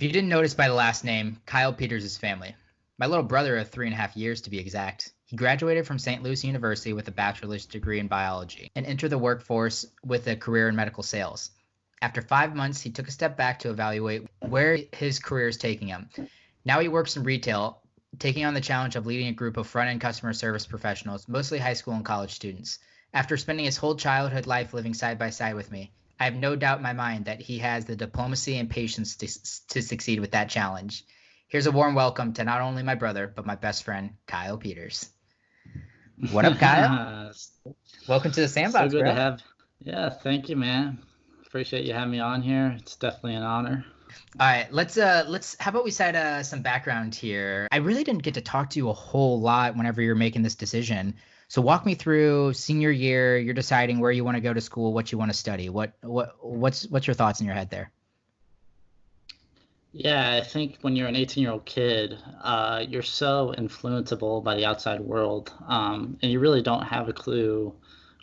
If you didn't notice by the last name, Kyle Peters' family. My little brother of 3.5 years, to be exact. He graduated from St. Lucie University with a bachelor's degree in biology and entered the workforce with a career in medical sales. After 5 months, he took a step back to evaluate where his career is taking him. Now he works in retail, taking on the challenge of leading a group of front-end customer service professionals, mostly high school and college students. After spending his whole childhood life living side by side with me, I have no doubt in my mind that he has the diplomacy and patience to succeed with that challenge. Here's a warm welcome to not only my brother, but my best friend, Kyle Peters. What up, Kyle? Welcome to the Sandbox, So good bro. to have. Yeah, thank you, man. Appreciate you having me on here. It's definitely an honor. All right, let's how about we set some background here. I really didn't get to talk to you a whole lot whenever you're making this decision. So walk me through senior year, you're deciding where you want to go to school, what you want to study. What's your thoughts in your head there? Yeah, I think when you're an 18-year-old kid, you're so influenceable by the outside world, and you really don't have a clue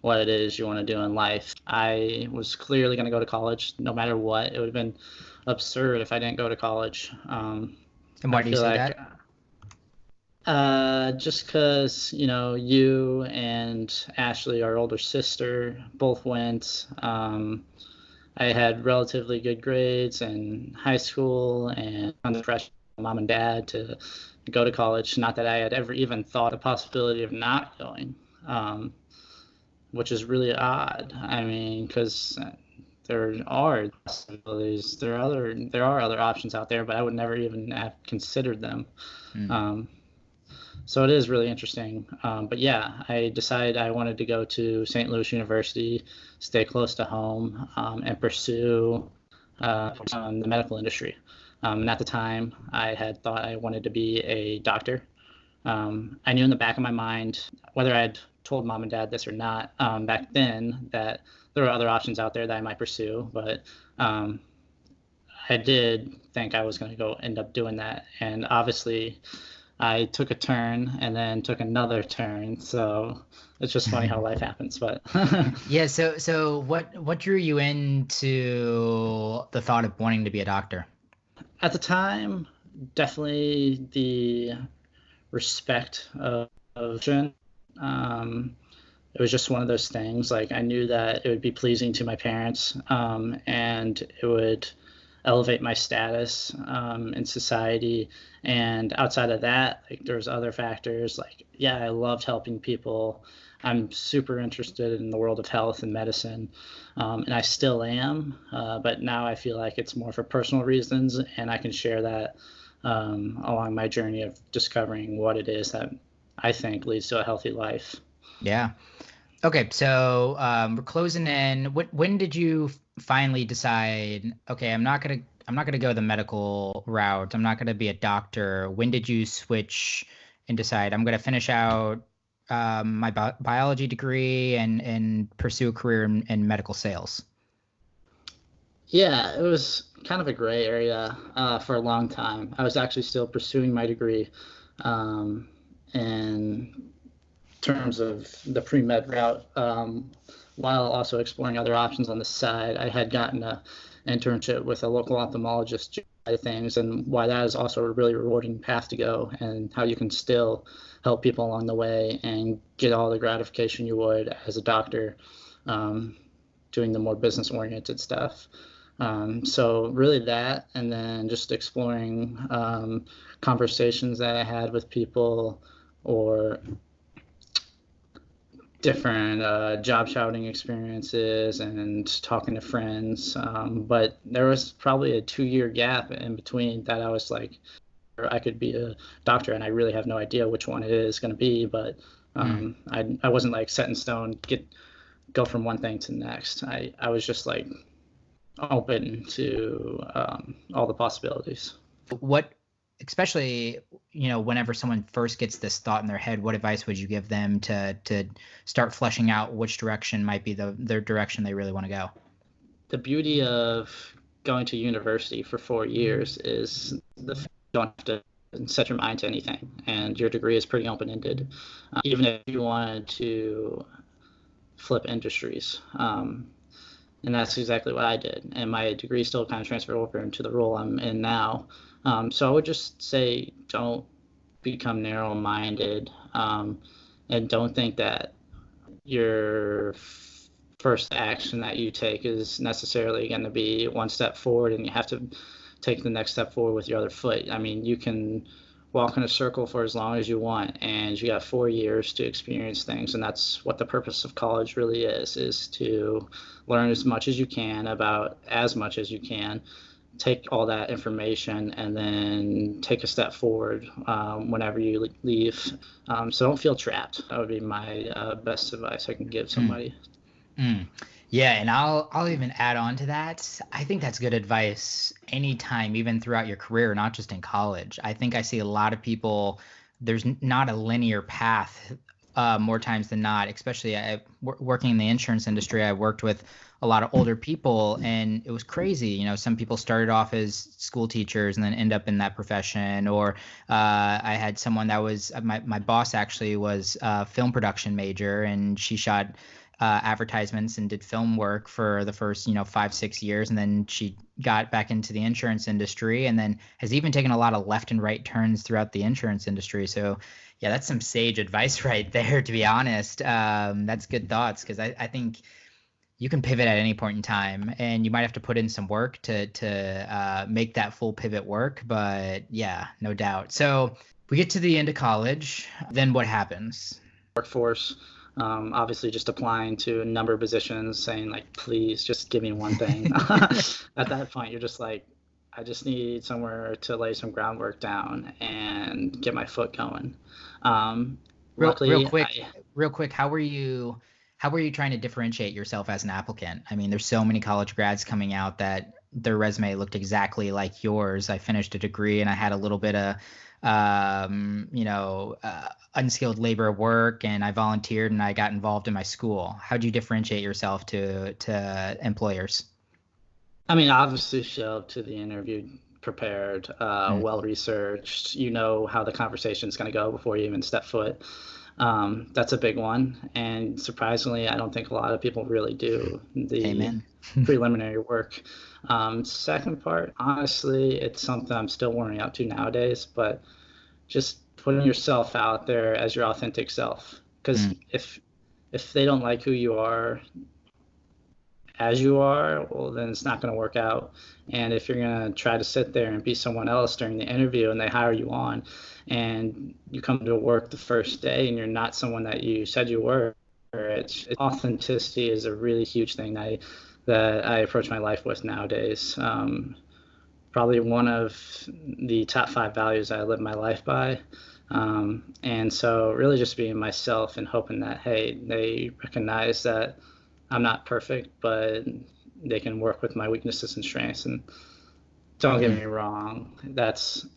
what it is you want to do in life. I was clearly going to go to college no matter what. It would have been absurd if I didn't go to college. And why do you say that? Just because, you and Ashley, our older sister, both went. I had relatively good grades in high school and under pressure from mom and dad to go to college. Not that I had ever even thought a possibility of not going, which is really odd. I mean, because there are possibilities, there are other options out there, but I would never even have considered them. So it is really interesting. But yeah, I decided I wanted to go to St. Louis University, stay close to home, and pursue the medical industry. And at the time, I had thought I wanted to be a doctor. I knew in the back of my mind, whether I had told mom and dad this or not back then, that there were other options out there that I might pursue. But I did think I was going to go end up doing that. And obviously, I took a turn and then took another turn, so it's just funny how life happens. But yeah, so what drew you into the thought of wanting to be a doctor? At the time, definitely the respect of children. It was just one of those things. Like, I knew that it would be pleasing to my parents, and it would elevate my status in society. And outside of that, like, there's other factors. Like, yeah, I loved helping people. I'm super interested in the world of health and medicine, and I still am. But now I feel like it's more for personal reasons, and I can share that along my journey of discovering what it is that I think leads to a healthy life. Yeah. Okay, so we're closing in. When did you finally decide, okay, I'm not gonna go the medical route. I'm not gonna be a doctor. When did you switch and decide I'm gonna finish out my biology degree and pursue a career in medical sales? Yeah, it was kind of a gray area for a long time. I was actually still pursuing my degree in terms of the pre-med route, while also exploring other options on the side. I had gotten an internship with a local ophthalmologist side of things, and why that is also a really rewarding path to go, and how you can still help people along the way and get all the gratification you would as a doctor, doing the more business-oriented stuff. So really that, and then just exploring conversations that I had with people, or different job shouting experiences and talking to friends. But there was probably a 2-year gap in between that I was like, I could be a doctor, and I really have no idea which one it is going to be. But I wasn't like set in stone, go from one thing to the next. I was just like open to all the possibilities. What, especially, whenever someone first gets this thought in their head, what advice would you give them to start fleshing out which direction might be their direction they really want to go? The beauty of going to university for 4 years is you don't have to set your mind to anything, and your degree is pretty open-ended. Even if you wanted to flip industries, And that's exactly what I did. And my degree still kind of transferred over into the role I'm in now. So I would just say don't become narrow-minded, and don't think that your first action that you take is necessarily going to be one step forward, and you have to take the next step forward with your other foot. I mean, you can walk in a circle for as long as you want, and you got 4 years to experience things, and that's what the purpose of college really is to learn as much as you can about as much as you can, take all that information, and then take a step forward whenever you leave. So don't feel trapped. That would be my best advice I can give somebody. Mm. Yeah, and I'll even add on to that. I think that's good advice anytime, even throughout your career, not just in college. I think I see a lot of people, there's not a linear path more times than not, especially working in the insurance industry. I worked with a lot of older people, and it was crazy. You know, some people started off as school teachers and then end up in that profession. Or I had someone that was my boss actually was a film production major, and she shot advertisements and did film work for the first 5-6 years, and then she got back into the insurance industry, and then has even taken a lot of left and right turns throughout the insurance industry. So yeah, that's some sage advice right there, to be honest. That's good thoughts, because I think you can pivot at any point in time, and you might have to put in some work to make that full pivot work. But yeah, no doubt. So we get to the end of college, then what happens? Workforce. Obviously, just applying to a number of positions, saying like, please, just give me one thing. At that point, you're just like, I just need somewhere to lay some groundwork down and get my foot going. Luckily, Real quick, how were you trying to differentiate yourself as an applicant? I mean, there's so many college grads coming out that their resume looked exactly like yours. I finished a degree and I had a little bit of unskilled labor work, and I volunteered and I got involved in my school. How do you differentiate yourself to employers? I mean, obviously show up to the interview prepared, well researched. You know how the conversation is going to go before you even step foot. That's a big one, and surprisingly, I don't think a lot of people really do the preliminary work. Second part, honestly, it's something I'm still warming up to nowadays, but just putting yourself out there as your authentic self. Because if they don't like who you are as you are, well, then it's not going to work out. And if you're going to try to sit there and be someone else during the interview and they hire you on, and you come to work the first day and you're not someone that you said you were, authenticity is a really huge thing that I approach my life with nowadays. Probably one of the top 5 values I live my life by. And so really just being myself and hoping that, hey, they recognize that I'm not perfect, but they can work with my weaknesses and strengths. And don't get me wrong, that's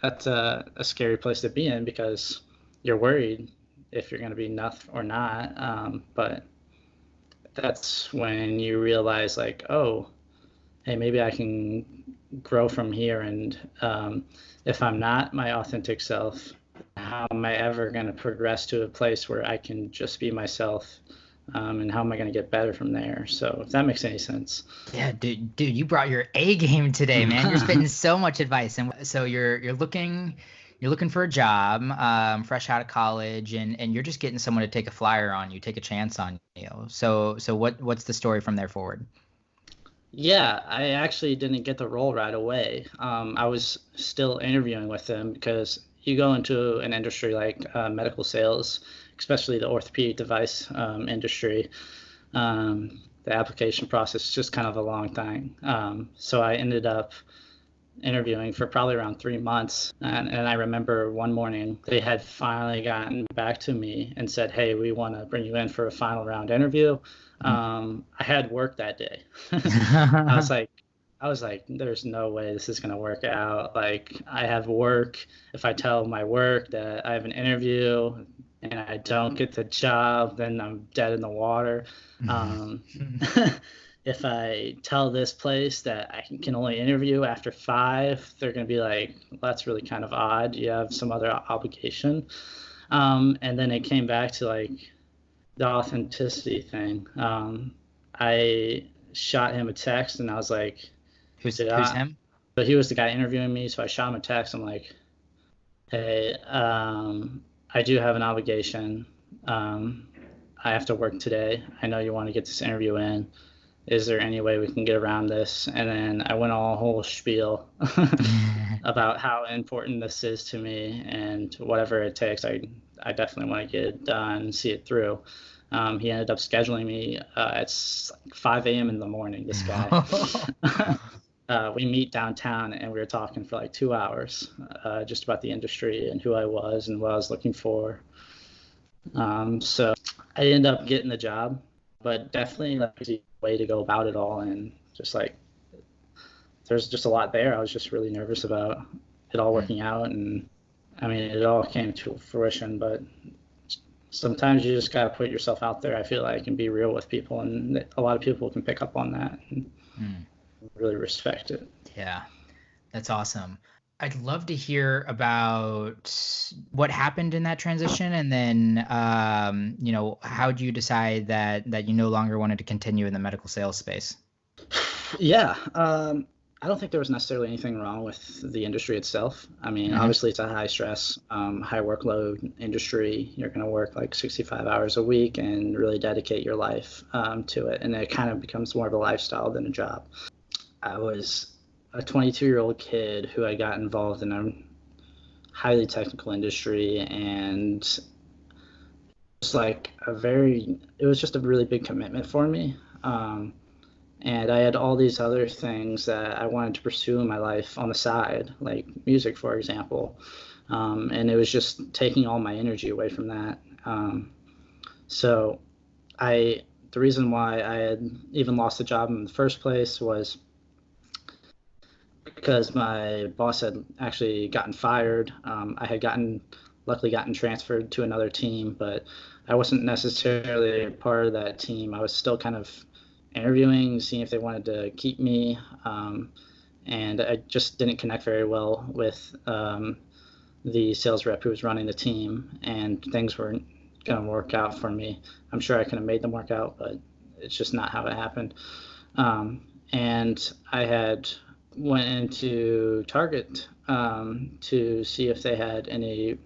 a scary place to be in, because you're worried if you're going to be enough or not. But that's when you realize, like, oh, hey, maybe I can grow from here. And if I'm not my authentic self, how am I ever going to progress to a place where I can just be myself? And how am I going to get better from there? So if that makes any sense. Yeah, dude, you brought your A game today, man. You're spitting so much advice. And so you're looking for a job, fresh out of college, and you're just getting someone to take a flyer on you, take a chance on you. So what's the story from there forward? Yeah, I actually didn't get the role right away. I was still interviewing with them, because you go into an industry like medical sales, especially the orthopedic device industry. The application process is just kind of a long thing. So I ended up interviewing for probably around 3 months. And I remember one morning they had finally gotten back to me and said, hey, we want to bring you in for a final round interview. I had work that day. I was like, there's no way this is going to work out. Like, I have work. If I tell my work that I have an interview and I don't get the job, then I'm dead in the water. If I tell this place that I can only interview after 5, they're going to be like, well, that's really kind of odd. You have some other obligation. And then it came back to like the authenticity thing. I shot him a text, and I was like, Who's him? But he was the guy interviewing me, so I shot him a text. I'm like, hey, I do have an obligation. I have to work today. I know you want to get this interview in. Is there any way we can get around this? And then I went all whole spiel about how important this is to me, and whatever it takes, I definitely want to get it done and see it through. He ended up scheduling me at 5 a.m. in the morning, this guy. We meet downtown, and we were talking for like 2 hours just about the industry and who I was and what I was looking for. So I ended up getting the job, but definitely like the way to go about it all, and just like there's just a lot there. I was just really nervous about it all working out, and I mean it all came to fruition, but sometimes you just got to put yourself out there, I feel like, and be real with people, and a lot of people can pick up on that and really respect it. Yeah, that's awesome. I'd love to hear about what happened in that transition, and then how did you decide that you no longer wanted to continue in the medical sales space? Yeah, I don't think there was necessarily anything wrong with the industry itself. I mean, obviously it's a high stress, high workload industry. You're going to work like 65 hours a week and really dedicate your life to it, and it kind of becomes more of a lifestyle than a job. I was a 22-year-old kid who I got involved in a highly technical industry, and it was just a really big commitment for me. And I had all these other things that I wanted to pursue in my life on the side, like music, for example. And it was just taking all my energy away from that. So the reason why I had even lost the job in the first place was because my boss had actually gotten fired. I had luckily gotten transferred to another team, but I wasn't necessarily a part of that team. I was still kind of interviewing, seeing if they wanted to keep me, and I just didn't connect very well with the sales rep who was running the team, and things weren't going to work out for me. I'm sure I could have made them work out, but it's just not how it happened. And I had went into Target to see if they had any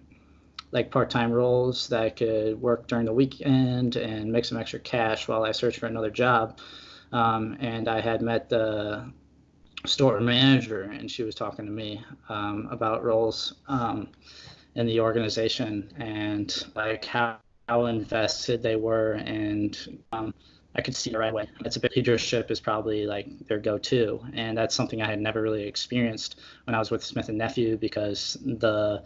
like part-time roles that I could work during the weekend and make some extra cash while I searched for another job. And I had met the store manager, and she was talking to me about roles in the organization, and like how invested they were, and I could see it right away. It's a bit, leadership is probably like their go-to, and that's something I had never really experienced when I was with Smith & Nephew, because the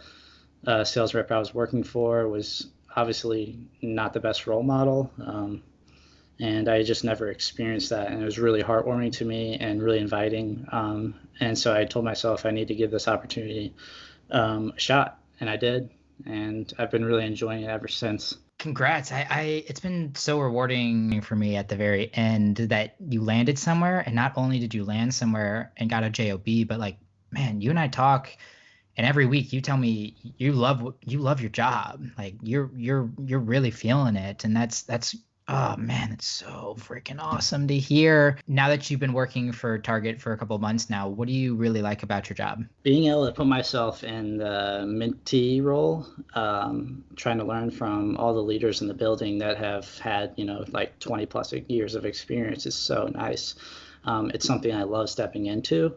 sales rep I was working for was obviously not the best role model, and I just never experienced that, and it was really heartwarming to me and really inviting, and so I told myself I need to give this opportunity a shot, and I did, and I've been really enjoying it ever since. Congrats. It's been so rewarding for me at the very end that you landed somewhere, and not only did you land somewhere and got a job, but like, man, you and I talk, and every week you tell me you love your job. Like you're really feeling it, and that's oh man, it's so freaking awesome to hear. Now that you've been working for Target for a couple of months now, what do you really like about your job? Being able to put myself in the mentee role, trying to learn from all the leaders in the building that have had, like 20 plus years of experience is so nice. It's something I love stepping into.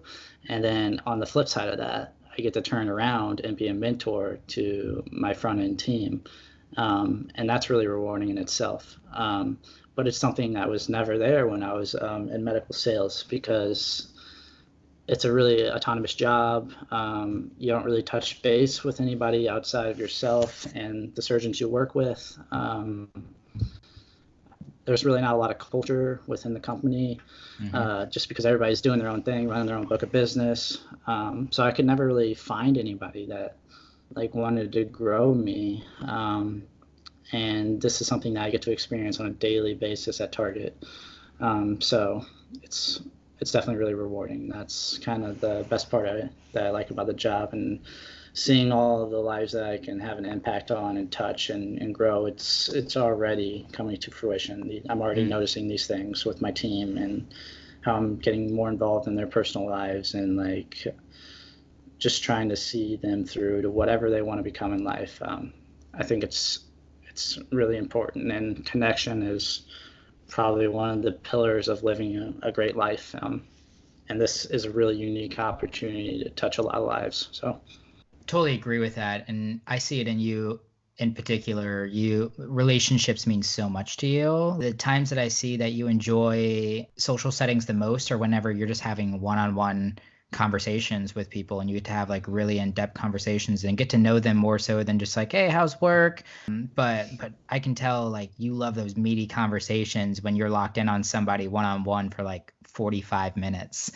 And then on the flip side of that, I get to turn around and be a mentor to my front end team. And that's really rewarding in itself. But it's something that was never there when I was in medical sales, because it's a really autonomous job. You don't really touch base with anybody outside of yourself and the surgeons you work with. There's really not a lot of culture within the company, just because everybody's doing their own thing, running their own book of business. So I could never really find anybody that like wanted to grow me. And this is something that I get to experience on a daily basis at Target. So it's it's definitely really rewarding. That's kind of the best part of it that I like about the job, and seeing all of the lives that I can have an impact on and touch and grow. It's already coming to fruition. I'm already noticing these things with my team and how I'm getting more involved in their personal lives, and like just trying to see them through to whatever they want to become in life. I think it's really important, and connection is probably one of the pillars of living a great life. And this is a really unique opportunity to touch a lot of lives. So totally agree with that. And I see it in you in particular. Relationships mean so much to you. The times that I see that you enjoy social settings the most are whenever you're just having one-on-one conversations with people, and you get to have like really in-depth conversations and get to know them more so than just like, hey, how's work? But I can tell like you love those meaty conversations when you're locked in on somebody one-on-one for like 45 minutes.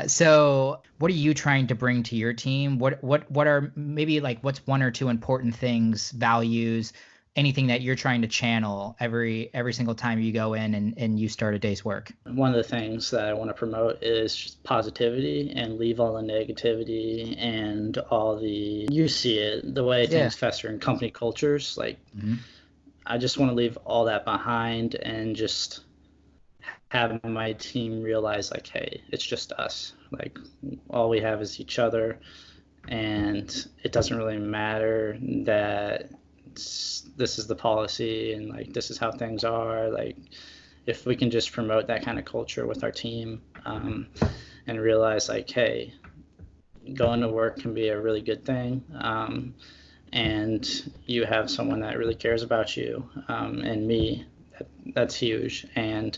So what are you trying to bring to your team? What are maybe like what's one or two important things, values, anything that you're trying to channel every single time you go in and you start a day's work? One of the things that I want to promote is just positivity and leave all the negativity and all the, you see it, the way things fester in company cultures. Like, I just want to leave all that behind and just have my team realize like, hey, it's just us. Like, all we have is each other, and it doesn't really matter that this is the policy and like this is how things are. Like, if we can just promote that kind of culture with our team, and realize like, hey, going to work can be a really good thing, and you have someone that really cares about you, and me, that's huge. And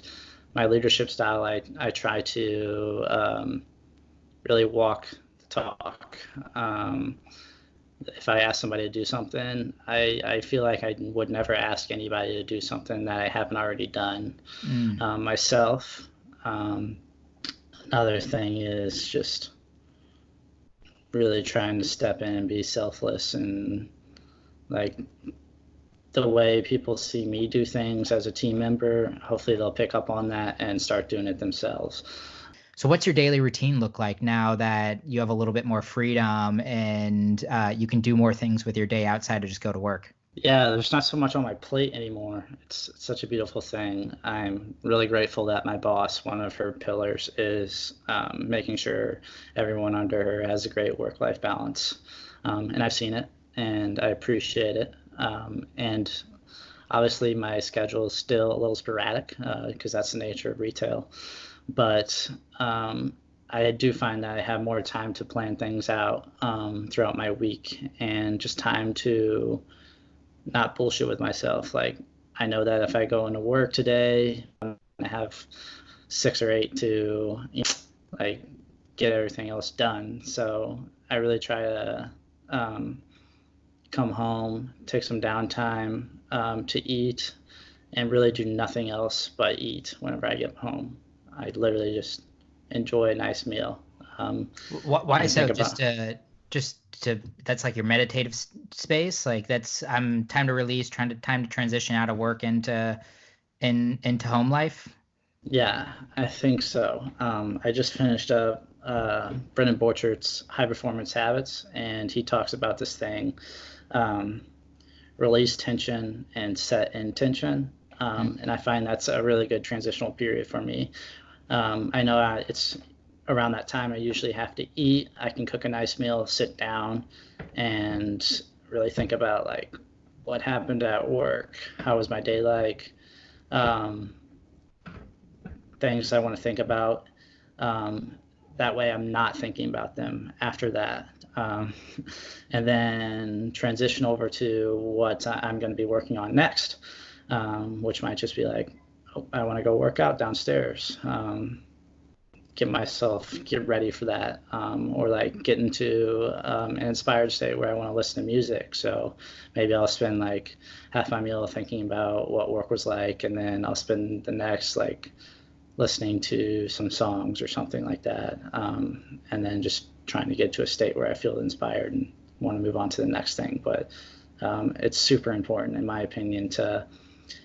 my leadership style, I try to really walk the talk. If I ask somebody to do something, I feel like I would never ask anybody to do something that I haven't already done myself. Another thing is just really trying to step in and be selfless, and like the way people see me do things as a team member, hopefully they'll pick up on that and start doing it themselves. So what's your daily routine look like now that you have a little bit more freedom and you can do more things with your day outside of just go to work? Yeah, there's not so much on my plate anymore. It's such a beautiful thing. I'm really grateful that my boss, one of her pillars is making sure everyone under her has a great work-life balance. And I've seen it, and I appreciate it. And obviously my schedule is still a little sporadic because that's the nature of retail. But I do find that I have more time to plan things out throughout my week, and just time to not bullshit with myself. Like, I know that if I go into work today, I'm gonna have 6 or 8 to, like, get everything else done. So I really try to come home, take some downtime to eat, and really do nothing else but eat whenever I get home. I literally just enjoy a nice meal. Why so? Just to that's like your meditative space. Like that's time to release, time to transition out of work into home life. Yeah, I think so. I just finished up Brendan Borchart's High Performance Habits, and he talks about this thing, release tension and set intention. And I find that's a really good transitional period for me. I know it's around that time I usually have to eat. I can cook a nice meal, sit down, and really think about like what happened at work, how was my day like, things I want to think about. That way I'm not thinking about them after that. And then transition over to what I'm going to be working on next, which might just be like, oh, I want to go work out downstairs. Get ready for that, or like get into an inspired state where I want to listen to music. So maybe I'll spend like half my meal thinking about what work was like, and then I'll spend the next like listening to some songs or something like that, and then just trying to get to a state where I feel inspired and want to move on to the next thing. But it's super important, in my opinion, to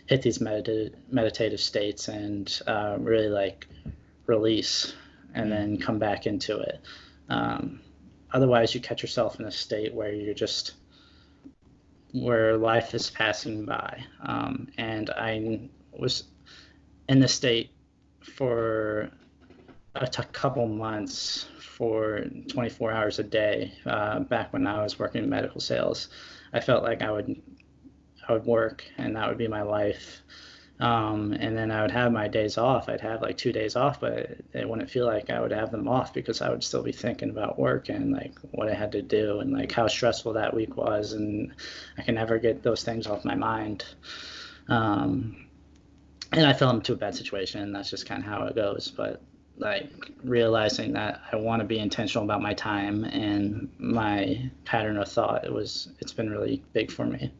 hit these meditative states and really like release and then come back into it. Otherwise, you catch yourself in a state where where life is passing by. And I was in this state for a couple months, for 24 hours a day, back when I was working in medical sales. I felt like I would work and that would be my life. And then I would have my days off. I'd have like 2 days off, but it wouldn't feel like I would have them off because I would still be thinking about work and like what I had to do and like how stressful that week was. And I can never get those things off my mind. And I fell into a bad situation, and that's just kind of how it goes. But like realizing that I want to be intentional about my time and my pattern of thought, it's been really big for me.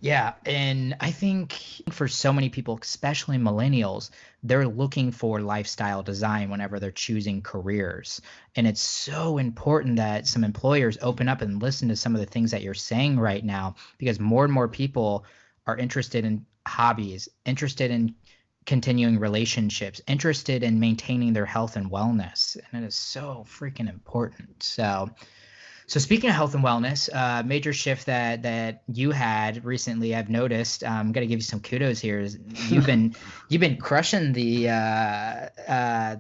Yeah, and I think for so many people, especially millennials, they're looking for lifestyle design whenever they're choosing careers. And it's so important that some employers open up and listen to some of the things that you're saying right now, because more and more people are interested in hobbies, interested in continuing relationships, interested in maintaining their health and wellness. And it is so freaking important. So speaking of health and wellness, major shift that you had recently, I've noticed. I'm gonna give you some kudos here. You've been crushing the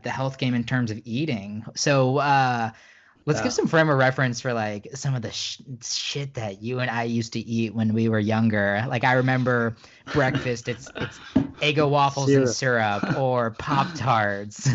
health game in terms of eating. So let's give some frame of reference for like some of the shit that you and I used to eat when we were younger. Like I remember breakfast, it's Eggo waffles and syrup, or Pop-Tarts.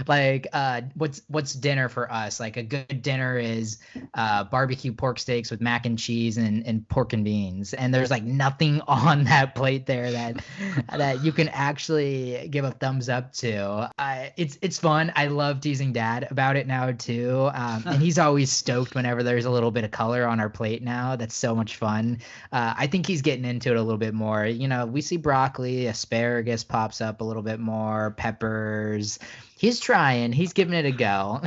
Like what's dinner for us? Like a good dinner is barbecue pork steaks with mac and cheese and pork and beans. And there's like nothing on that plate there that you can actually give a thumbs up to. It's fun. I love teasing Dad about it now too. And he's always stoked whenever there's a little bit of color on our plate now. That's so much fun. I think he's getting into it a little bit more. You know, we see broccoli, asparagus pops up a little bit more, peppers. He's trying. He's giving it a go.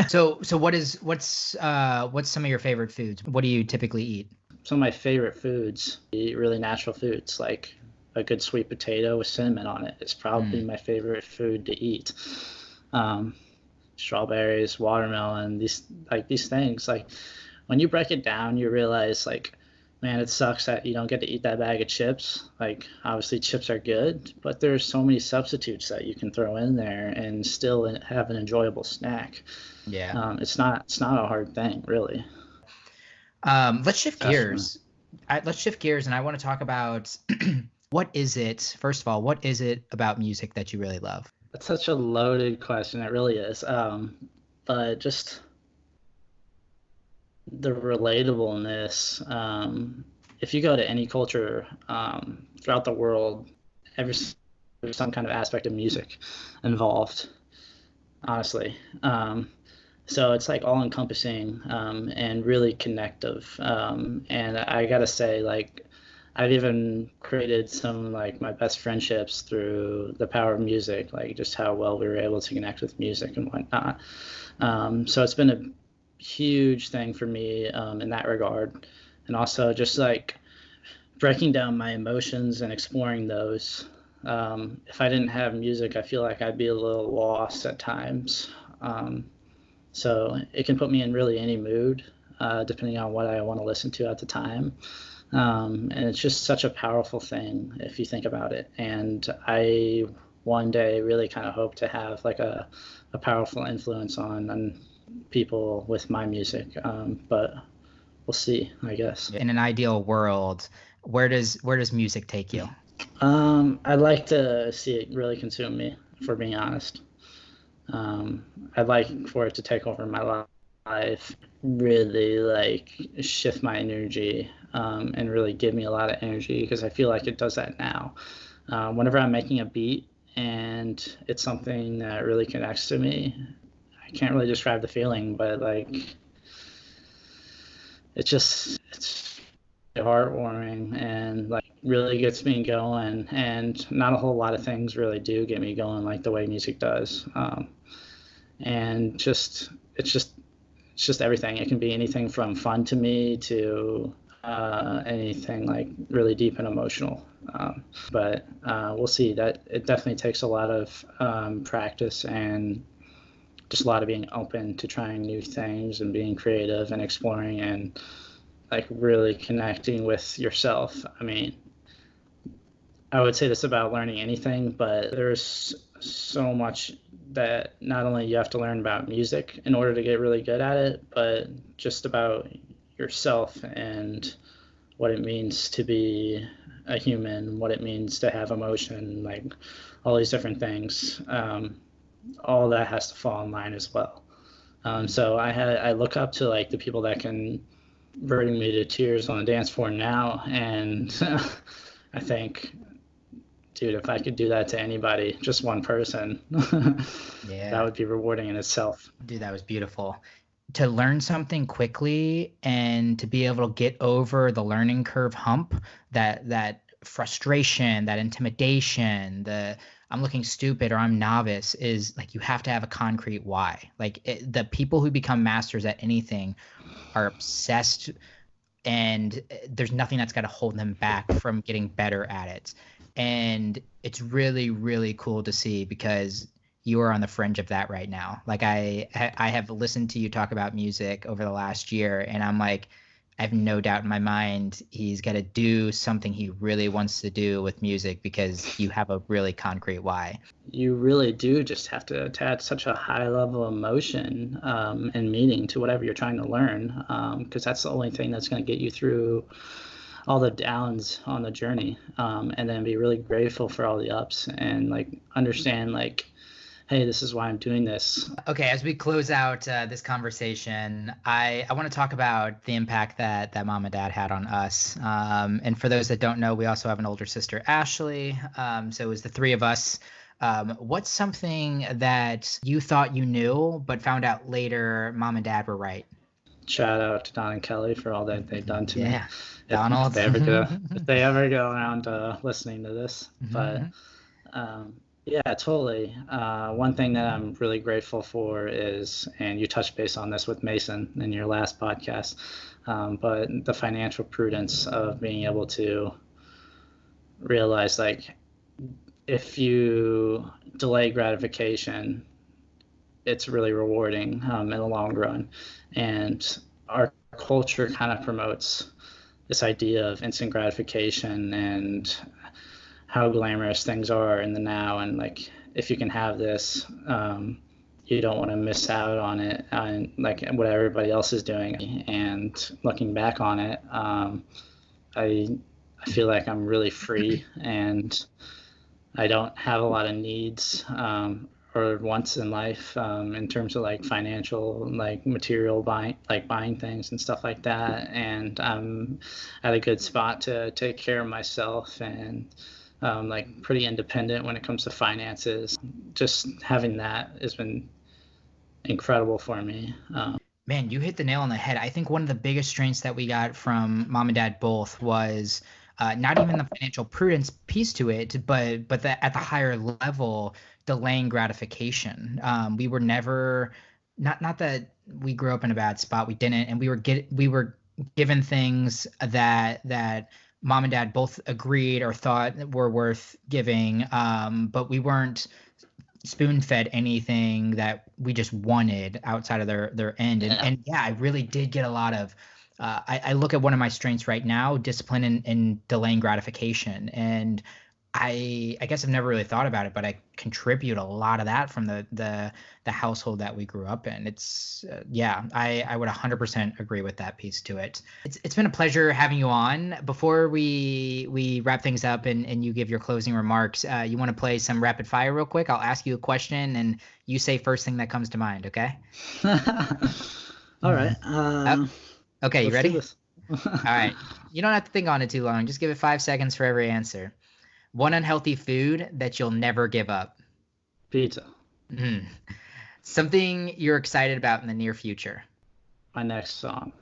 So what's some of your favorite foods? What do you typically eat? Some of my favorite foods, eat really natural foods, like a good sweet potato with cinnamon on it. It's probably my favorite food to eat. Strawberries, watermelon, these things. Like when you break it down, you realize like, man, it sucks that you don't get to eat that bag of chips. Like obviously chips are good, but there's so many substitutes that you can throw in there and still have an enjoyable snack. Yeah. It's not a hard thing, really. Let's shift gears. Let's shift gears, and I want to talk about what is it about music that you really love? That's such a loaded question. It really is. But just the relatableness. If you go to any culture throughout the world, there's some kind of aspect of music involved, honestly. So it's like all encompassing and really connective. And I gotta say, like, I've even created some like my best friendships through the power of music, like just how well we were able to connect with music and whatnot. So it's been a huge thing for me in that regard. And also just like breaking down my emotions and exploring those. If I didn't have music, I feel like I'd be a little lost at times. So it can put me in really any mood, depending on what I want to listen to at the time. And it's just such a powerful thing if you think about it. And I one day really kind of hope to have like a powerful influence on people with my music. But we'll see, I guess. In an ideal world, where does music take you? I'd like to see it really consume me, for being honest. I'd like for it to take over my life, really like shift my energy, and really give me a lot of energy, because I feel like it does that now. Whenever I'm making a beat and it's something that really connects to me, I can't really describe the feeling, but like it's heartwarming and like really gets me going. And not a whole lot of things really do get me going like the way music does. And it's just everything. It can be anything from fun to me to anything like really deep and emotional. But we'll see. That it definitely takes a lot of practice and just a lot of being open to trying new things and being creative and exploring and like really connecting with yourself. I mean, I would say this about learning anything, but there's so much that not only you have to learn about music in order to get really good at it, but just about yourself and what it means to be a human, what it means to have emotion, like all these different things. All that has to fall in line as well. So I look up to like the people that can bring me to tears on the dance floor now, and I think, dude, if I could do that to anybody, just one person, that would be rewarding in itself. Dude, that was beautiful. To learn something quickly and to be able to get over the learning curve hump, that frustration, that intimidation, the I'm looking stupid or I'm novice, is like you have to have a concrete why. Like the people who become masters at anything are obsessed, and there's nothing that's got to hold them back from getting better at it. And it's really, really cool to see, because you are on the fringe of that right now. Like I have listened to you talk about music over the last year, and I'm like, I have no doubt in my mind he's got to do something he really wants to do with music, because you have a really concrete why. You really do just have to attach such a high level of emotion and meaning to whatever you're trying to learn, because that's the only thing that's going to get you through all the downs on the journey, and then be really grateful for all the ups and like understand like, hey, this is why I'm doing this. Okay, as we close out this conversation, I want to talk about the impact that mom and dad had on us. And for those that don't know, we also have an older sister, Ashley. So it was the three of us. What's something that you thought you knew but found out later mom and dad were right? Shout out to Don and Kelly for all that they've done to me. Yeah, Donald. If they ever go around listening to this. But yeah, totally. One thing that I'm really grateful for is, and you touched base on this with Mason in your last podcast, but the financial prudence of being able to realize, like, if you delay gratification, it's really rewarding in the long run. And our culture kind of promotes this idea of instant gratification and how glamorous things are in the now, and like if you can have this, you don't want to miss out on it, and like what everybody else is doing. And looking back on it, I feel like I'm really free, and I don't have a lot of needs or wants in life in terms of like financial, like material buying things and stuff like that. And I'm at a good spot to take care of myself, and like pretty independent when it comes to finances. Just having that has been incredible for me. Man, you hit the nail on the head. I think one of the biggest strengths that we got from mom and dad both was not even the financial prudence piece to it, but at the higher level, delaying gratification. We were never, not that we grew up in a bad spot. We didn't, and we were given things that mom and dad both agreed or thought were worth giving, but we weren't spoon-fed anything that we just wanted outside of their end. And yeah, I really did get a lot of I look at one of my strengths right now, discipline and delaying gratification. And I guess I've never really thought about it, but I contribute a lot of that from the household that we grew up in. It's I would 100% agree with that piece to it. It's been a pleasure having you on. Before we wrap things up and you give your closing remarks, you want to play some rapid fire real quick? I'll ask you a question and you say first thing that comes to mind, okay? All right. Okay, you ready? All right. You don't have to think on it too long. Just give it 5 seconds for every answer. One unhealthy food that you'll never give up. Pizza. Something you're excited about in the near future. My next song.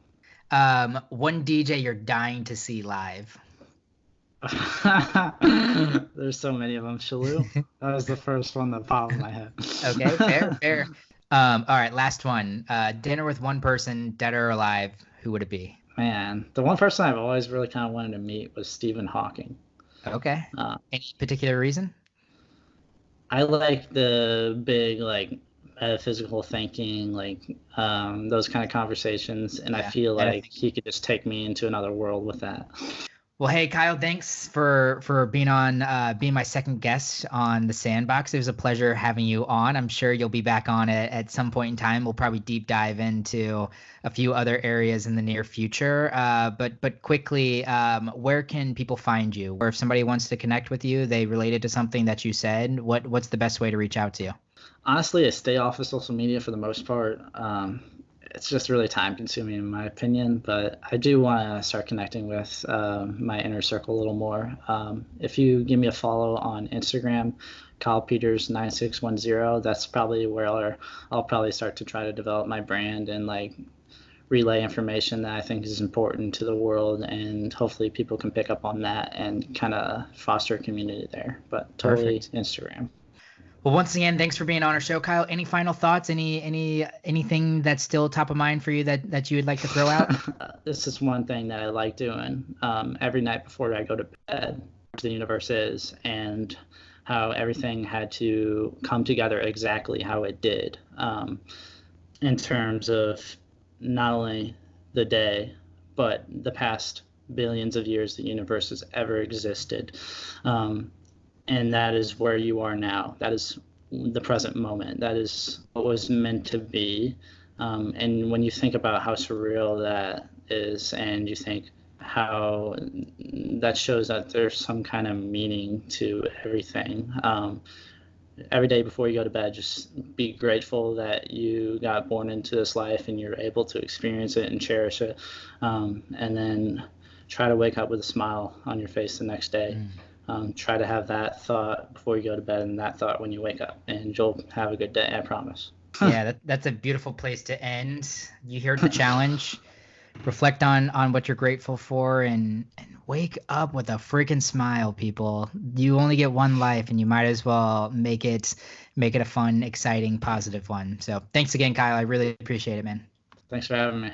One DJ you're dying to see live. There's so many of them. Shalou. That was the first one that popped in my head. Okay, fair. All right, last one. Dinner with one person, dead or alive. Who would it be? Man, the one person I've always really kind of wanted to meet was Stephen Hawking. Okay. Any particular reason? I like the big, like, metaphysical thinking, like those kind of conversations. And I Yeah. feel like he could just take me into another world with that. Well, hey Kyle, thanks for being on being my second guest on the Sandbox. It was a pleasure having you on. I'm sure you'll be back on it at some point in time. We'll probably deep dive into a few other areas in the near future. But quickly, where can people find you? Or if somebody wants to connect with you, they related to something that you said, what's the best way to reach out to you? Honestly, I stay off of social media for the most part. It's just really time consuming in my opinion, but I do want to start connecting with my inner circle a little more. If you give me a follow on Instagram, Kyle Peters 9610, that's probably where I'll probably start to try to develop my brand and like relay information that I think is important to the world, and hopefully people can pick up on that and kind of foster a community there. But totally Perfect. Instagram. Well, once again, thanks for being on our show, Kyle. Any final thoughts? Anything that's still top of mind for you that you would like to throw out? This is one thing that I like doing every night before I go to bed. The universe is, and how everything had to come together exactly how it did, in terms of not only the day, but the past billions of years the universe has ever existed. And that is where you are now. That is the present moment. That is what was meant to be. And when you think about how surreal that is, and you think how that shows that there's some kind of meaning to everything. Every day before you go to bed, just be grateful that you got born into this life and you're able to experience it and cherish it. And then try to wake up with a smile on your face the next day. Try to have that thought before you go to bed and that thought when you wake up, and you'll have a good day, I promise. Yeah, that's a beautiful place to end. You heard the challenge. Reflect on what you're grateful for, and wake up with a freaking smile, people. You only get one life, and you might as well make it a fun, exciting, positive one. So thanks again, Kyle. I really appreciate it, man. Thanks for having me.